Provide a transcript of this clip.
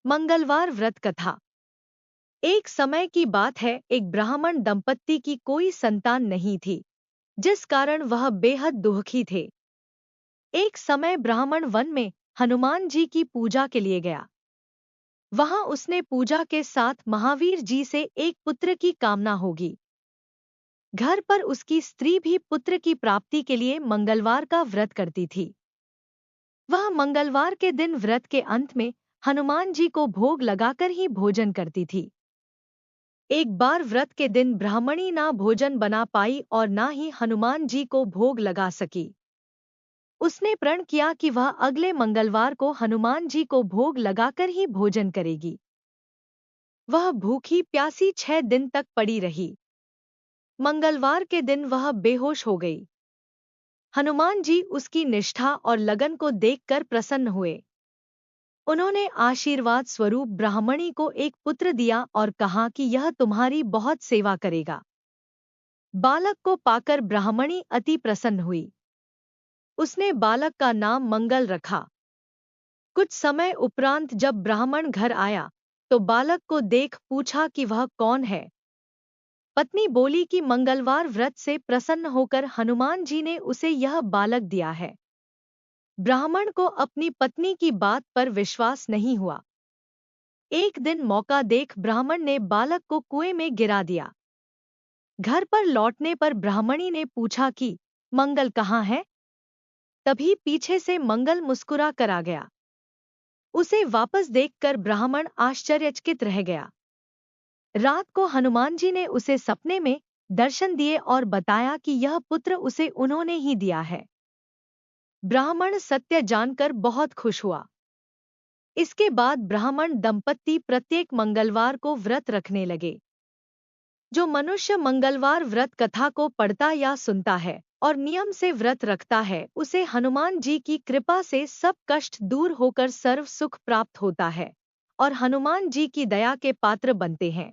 मंगलवार व्रत कथा। एक समय की बात है, एक ब्राह्मण दंपत्ति की कोई संतान नहीं थी, जिस कारण वह बेहद दुखी थे। एक समय ब्राह्मण वन में हनुमान जी की पूजा के लिए गया। वहां उसने पूजा के साथ महावीर जी से एक पुत्र की कामना होगी। घर पर उसकी स्त्री भी पुत्र की प्राप्ति के लिए मंगलवार का व्रत करती थी। वह मंगलवार के दिन व्रत के अंत में हनुमान जी को भोग लगाकर ही भोजन करती थी। एक बार व्रत के दिन ब्राह्मणी ना भोजन बना पाई और ना ही हनुमान जी को भोग लगा सकी। उसने प्रण किया कि वह अगले मंगलवार को हनुमान जी को भोग लगाकर ही भोजन करेगी। वह भूखी प्यासी 6 दिन तक पड़ी रही। मंगलवार के दिन वह बेहोश हो गई। हनुमान जी उसकी निष्ठा और लगन को देखकर प्रसन्न हुए। उन्होंने आशीर्वाद स्वरूप ब्राह्मणी को एक पुत्र दिया और कहा कि यह तुम्हारी बहुत सेवा करेगा। बालक को पाकर ब्राह्मणी अति प्रसन्न हुई। उसने बालक का नाम मंगल रखा। कुछ समय उपरांत जब ब्राह्मण घर आया तो बालक को देख पूछा कि वह कौन है। पत्नी बोली कि मंगलवार व्रत से प्रसन्न होकर हनुमान जी ने उसे यह बालक दिया है। ब्राह्मण को अपनी पत्नी की बात पर विश्वास नहीं हुआ। एक दिन मौका देख ब्राह्मण ने बालक को कुएं में गिरा दिया। घर पर लौटने पर ब्राह्मणी ने पूछा कि मंगल कहाँ है। तभी पीछे से मंगल मुस्कुरा कर आ गया। उसे वापस देखकर ब्राह्मण आश्चर्यचकित रह गया। रात को हनुमान जी ने उसे सपने में दर्शन दिए और बताया कि यह पुत्र उसे उन्होंने ही दिया है। ब्राह्मण सत्य जानकर बहुत खुश हुआ। इसके बाद ब्राह्मण दंपत्ति प्रत्येक मंगलवार को व्रत रखने लगे। जो मनुष्य मंगलवार व्रत कथा को पढ़ता या सुनता है और नियम से व्रत रखता है, उसे हनुमान जी की कृपा से सब कष्ट दूर होकर सर्व सुख प्राप्त होता है और हनुमान जी की दया के पात्र बनते हैं।